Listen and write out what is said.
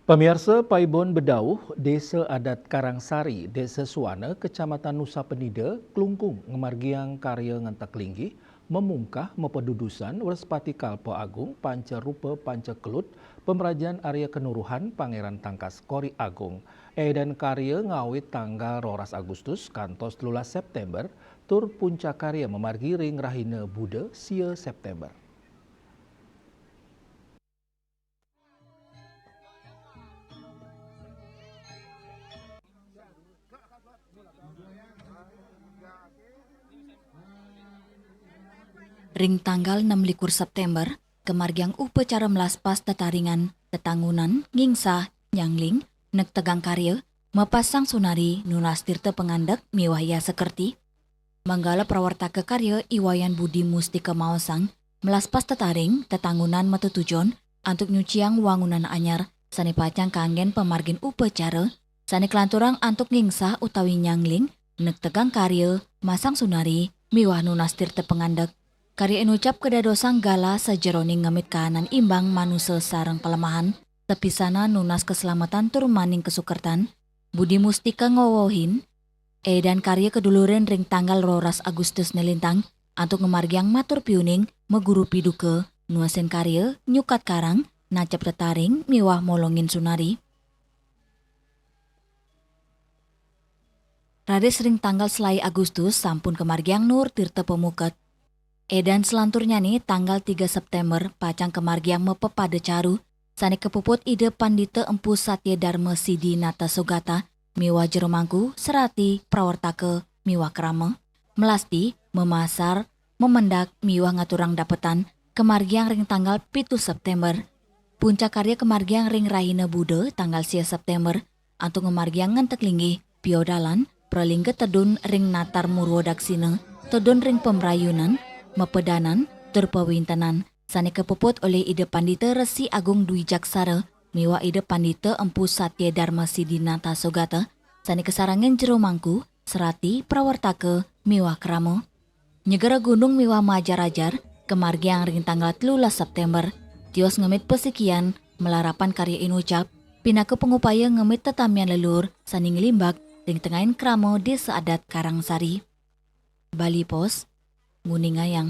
Pemirsa Paibon Bedauh, Desa Adat Karangsari, Desa Suwana, Kecamatan Nusa Penida, Klungkung, Ngemargiang Karya Ngentak Linggi, memungkah mepedudusan Wespati Kalpo Agung, Panca Rupa Panca Kelut, Pemerajan Arya Kenuruhan Pangeran Tangkas Kori Agung. Dan karya ngawit tanggal 12 Agustus, kantos 13 September, tur puncak karya memargi ring Rahina Buddha, sia September. Ring tanggal 16 September, kemargiang upacara melaspas tetaringan, tetangunan, ngingsa, nyangling, nek tegang karya, mepasang sunari, nunas tirta pengandak, miwahya sekerti. Manggala prawarta ke karya Iwayan Budi Mustika Maosang, melaspas tetaring, tetangunan metutujon, antuk nyuciang wangunan anyar, sani pacang kangen pemargin upacara, sani kelanturang antuk ngingsa utawi nyangling, nek tegang karya, masang sunari, miwah nunas tirta pengandak. Karya enucap kedadosang gala sejeroning ngemit kahanan imbang manusia sarang pelemahan, tepisana nunas keselamatan tur maning kesukertan, Budi Mustika ngowohin, dan karya keduluren ring tanggal 12 Agustus nelintang, antuk ngemargiang matur piuning, meguru piduke, nuasen karya, nyukat karang, nacap tetaring, miwah molongin sunari. Rades ring tanggal selai Agustus, sampun kemargiang nur tirta pemuket. Dan selanturnya nih tanggal 3 September pacang kemargiang mepepada caru sani kepuput ide Pandita Empu Satya Dharma Sidi Nata Sogata miwa jeromangku serati prawartake miwa krama melasti memasar memendak miwa ngaturang dapetan kemargiang ring tanggal 7 September puncak karya kemargiang ring Rahina Buddha tanggal 10 September antuk kemargiang ngentek linggih piodalan pralingge tedun ring Natar Murwodaksina tedun ring pemrayunan mepedanan, terpawintanan, sani kepuput oleh ide Pandita Resi Agung Dwi Jaksara, miwa ide Pandita Empu Satya Dharma Sidi Nata Sogata, sani kesarangan jeromangku, serati prawartake, miwa kramo. Nyegara gunung miwa majarajar, kemargiang ring tanggal 13 September, tios ngemit pesikian, melarapan karya inucap, pinake pengupaya ngemit tetamian lelur, sani ngelimbak, ring tengahin kramo Desa Adat Karangsari. Bali Pos, Nguningayang.